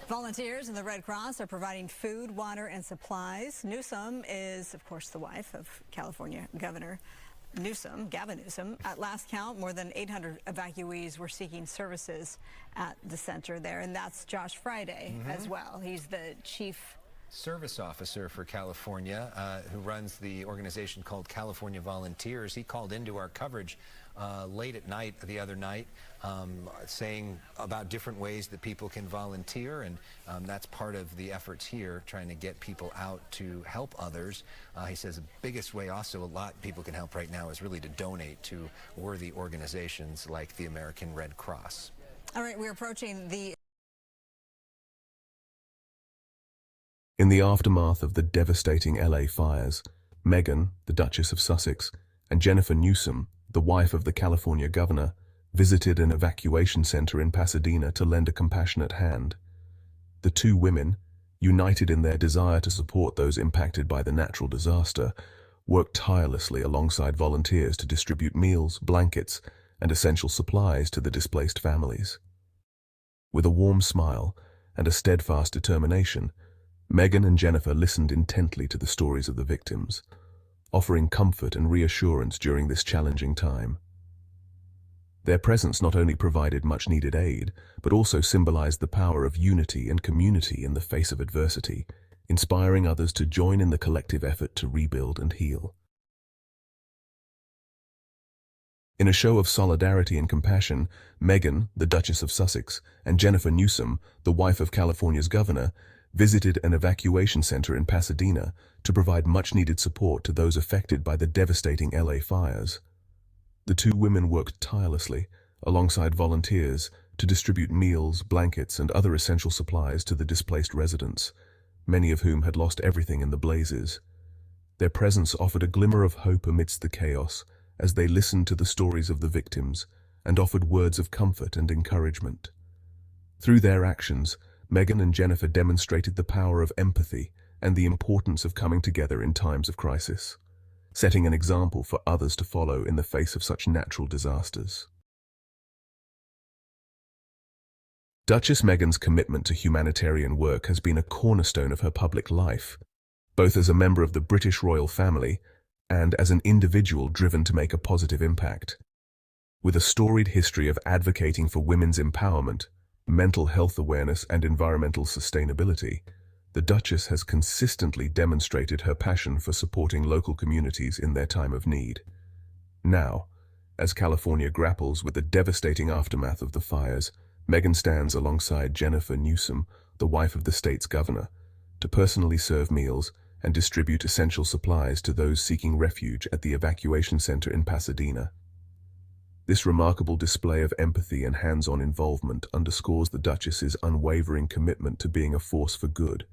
Volunteers and the Red Cross are providing food, water, and supplies. Newsom is, of course, the wife of California Governor Gavin Newsom. At last count, more than 800 evacuees were seeking services at the center there. And that's Josh Friday as well. He's the chief service officer for California, who runs the organization called California Volunteers. He called into our coverage late at night the other night, saying about different ways that people can volunteer, and that's part of the efforts here, trying to get people out to help others. He says the biggest way also a lot of people can help right now is really to donate to worthy organizations like the American Red Cross. All right, we're approaching the... In the aftermath of the devastating LA fires, Meghan, the Duchess of Sussex, and Jennifer Newsom, the wife of the California governor, visited an evacuation center in Pasadena to lend a compassionate hand. The two women, united in their desire to support those impacted by the natural disaster, worked tirelessly alongside volunteers to distribute meals, blankets, and essential supplies to the displaced families. With a warm smile and a steadfast determination, Meghan and Jennifer listened intently to the stories of the victims, offering comfort and reassurance during this challenging time. Their presence not only provided much-needed aid, but also symbolized the power of unity and community in the face of adversity, inspiring others to join in the collective effort to rebuild and heal. In a show of solidarity and compassion, Meghan, the Duchess of Sussex, and Jennifer Newsom, the wife of California's governor, visited an evacuation center in Pasadena to provide much-needed support to those affected by the devastating LA fires. The two women worked tirelessly, alongside volunteers, to distribute meals, blankets, and other essential supplies to the displaced residents, many of whom had lost everything in the blazes. Their presence offered a glimmer of hope amidst the chaos, as they listened to the stories of the victims and offered words of comfort and encouragement. Through their actions, Meghan and Jennifer demonstrated the power of empathy and the importance of coming together in times of crisis, setting an example for others to follow in the face of such natural disasters. Duchess Meghan's commitment to humanitarian work has been a cornerstone of her public life, both as a member of the British royal family and as an individual driven to make a positive impact. With a storied history of advocating for women's empowerment, mental health awareness, and environmental sustainability, the Duchess has consistently demonstrated her passion for supporting local communities in their time of need. Now, as California grapples with the devastating aftermath of the fires, Meghan stands alongside Jennifer Newsom, the wife of the state's governor, to personally serve meals and distribute essential supplies to those seeking refuge at the evacuation center in Pasadena. This remarkable display of empathy and hands-on involvement underscores the Duchess's unwavering commitment to being a force for good,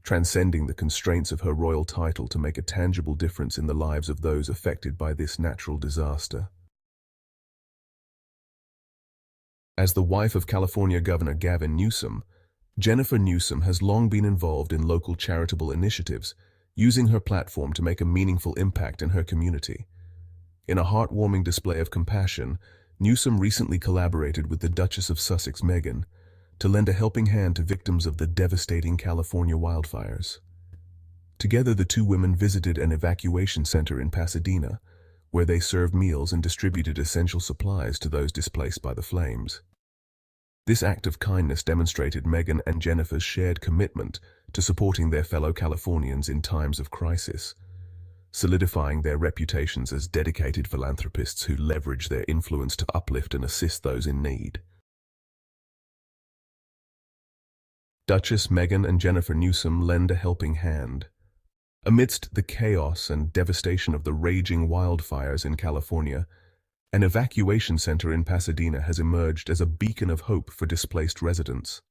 transcending the constraints of her royal title to make a tangible difference in the lives of those affected by this natural disaster. As the wife of California Governor Gavin Newsom, Jennifer Newsom has long been involved in local charitable initiatives, using her platform to make a meaningful impact in her community. In a heartwarming display of compassion, Newsom recently collaborated with the Duchess of Sussex, Meghan, to lend a helping hand to victims of the devastating California wildfires. Together, the two women visited an evacuation center in Pasadena, where they served meals and distributed essential supplies to those displaced by the flames. This act of kindness demonstrated Meghan and Jennifer's shared commitment to supporting their fellow Californians in times of crisis, solidifying their reputations as dedicated philanthropists who leverage their influence to uplift and assist those in need. Duchess Meghan and Jennifer Newsom lend a helping hand. Amidst the chaos and devastation of the raging wildfires in California, an evacuation center in Pasadena has emerged as a beacon of hope for displaced residents.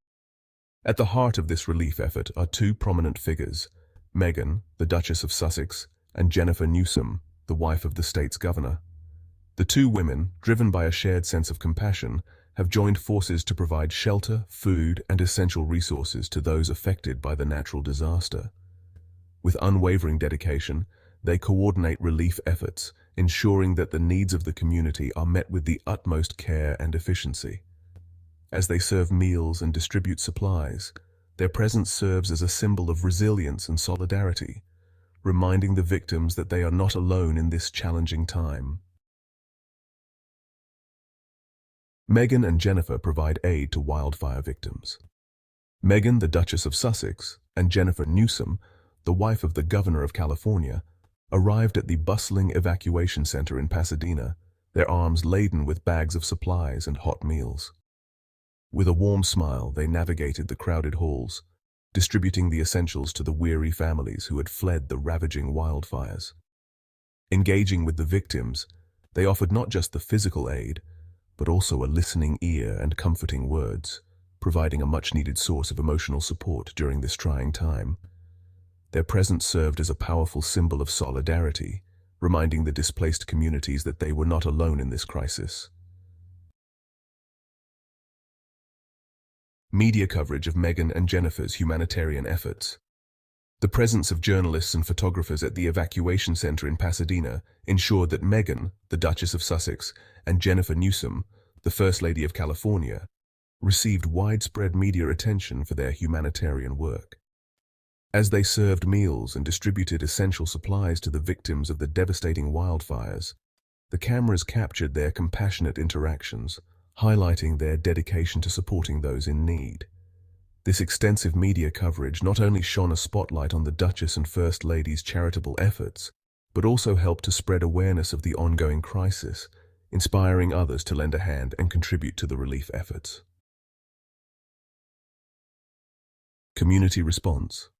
At the heart of this relief effort are two prominent figures, Meghan, the Duchess of Sussex, and Jennifer Newsom, the wife of the state's governor. The two women, driven by a shared sense of compassion, have joined forces to provide shelter, food, and essential resources to those affected by the natural disaster. With unwavering dedication, they coordinate relief efforts, ensuring that the needs of the community are met with the utmost care and efficiency. As they serve meals and distribute supplies, Their presence serves as a symbol of resilience and solidarity, reminding the victims that they are not alone in this challenging time. Meghan and Jennifer provide aid to wildfire victims. Meghan, the Duchess of Sussex, and Jennifer Newsom, the wife of the Governor of California, arrived at the bustling evacuation center in Pasadena, their arms laden with bags of supplies and hot meals. With a warm smile, they navigated the crowded halls, distributing the essentials to the weary families who had fled the ravaging wildfires. Engaging with the victims, they offered not just the physical aid, but also a listening ear and comforting words, providing a much-needed source of emotional support during this trying time. Their presence served as a powerful symbol of solidarity, reminding the displaced communities that they were not alone in this crisis. Media coverage of Meghan and Jennifer's humanitarian efforts. The presence of journalists and photographers at the evacuation center in Pasadena ensured that Meghan, the Duchess of Sussex, and Jennifer Newsom, the First Lady of California, received widespread media attention for their humanitarian work. As they served meals and distributed essential supplies to the victims of the devastating wildfires, the cameras captured their compassionate interactions, highlighting their dedication to supporting those in need. This extensive media coverage not only shone a spotlight on the Duchess and First Lady's charitable efforts, but also helped to spread awareness of the ongoing crisis, inspiring others to lend a hand and contribute to the relief efforts. Community response.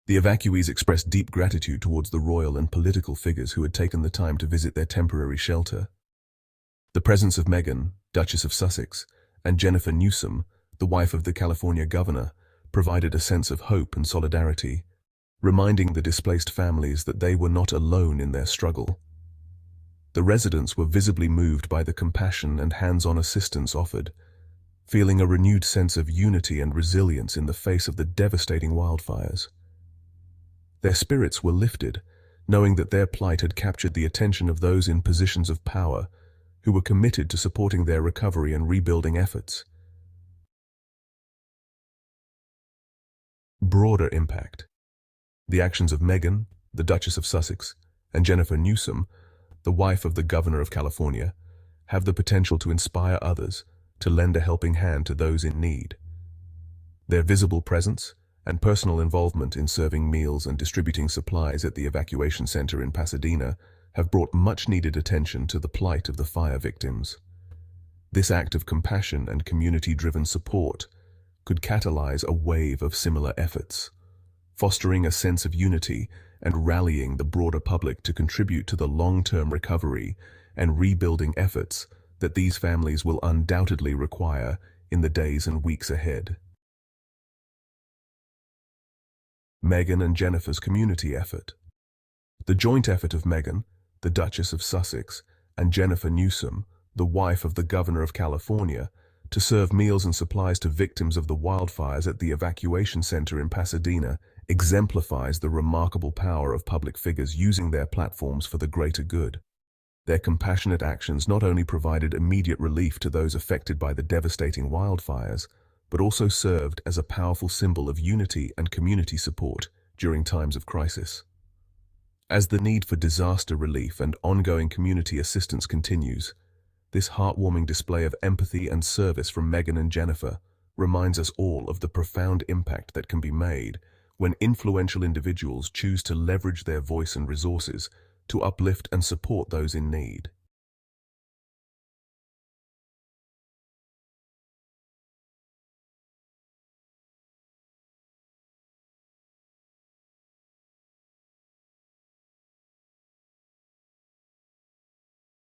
The evacuees expressed deep gratitude towards the royal and political figures who had taken the time to visit their temporary shelter. The presence of Meghan, Duchess of Sussex, and Jennifer Newsom, the wife of the California governor, provided a sense of hope and solidarity, reminding the displaced families that they were not alone in their struggle. The residents were visibly moved by the compassion and hands-on assistance offered, feeling a renewed sense of unity and resilience in the face of the devastating wildfires. Their spirits were lifted, knowing that their plight had captured the attention of those in positions of power who were committed to supporting their recovery and rebuilding efforts. Broader impact. The actions of Meghan, the Duchess of Sussex, and Jennifer Newsom, the wife of the Governor of California, have the potential to inspire others to lend a helping hand to those in need. Their visible presence and personal involvement in serving meals and distributing supplies at the evacuation center in Pasadena have brought much-needed attention to the plight of the fire victims. This act of compassion and community-driven support could catalyze a wave of similar efforts, fostering a sense of unity and rallying the broader public to contribute to the long-term recovery and rebuilding efforts that these families will undoubtedly require in the days and weeks ahead. Meghan and Jennifer's community effort. The joint effort of Meghan, the Duchess of Sussex, and Jennifer Newsom, the wife of the Governor of California, to serve meals and supplies to victims of the wildfires at the evacuation center in Pasadena exemplifies the remarkable power of public figures using their platforms for the greater good. Their compassionate actions not only provided immediate relief to those affected by the devastating wildfires, but also served as a powerful symbol of unity and community support during times of crisis. As the need for disaster relief and ongoing community assistance continues, this heartwarming display of empathy and service from Meghan and Jennifer reminds us all of the profound impact that can be made when influential individuals choose to leverage their voice and resources to uplift and support those in need.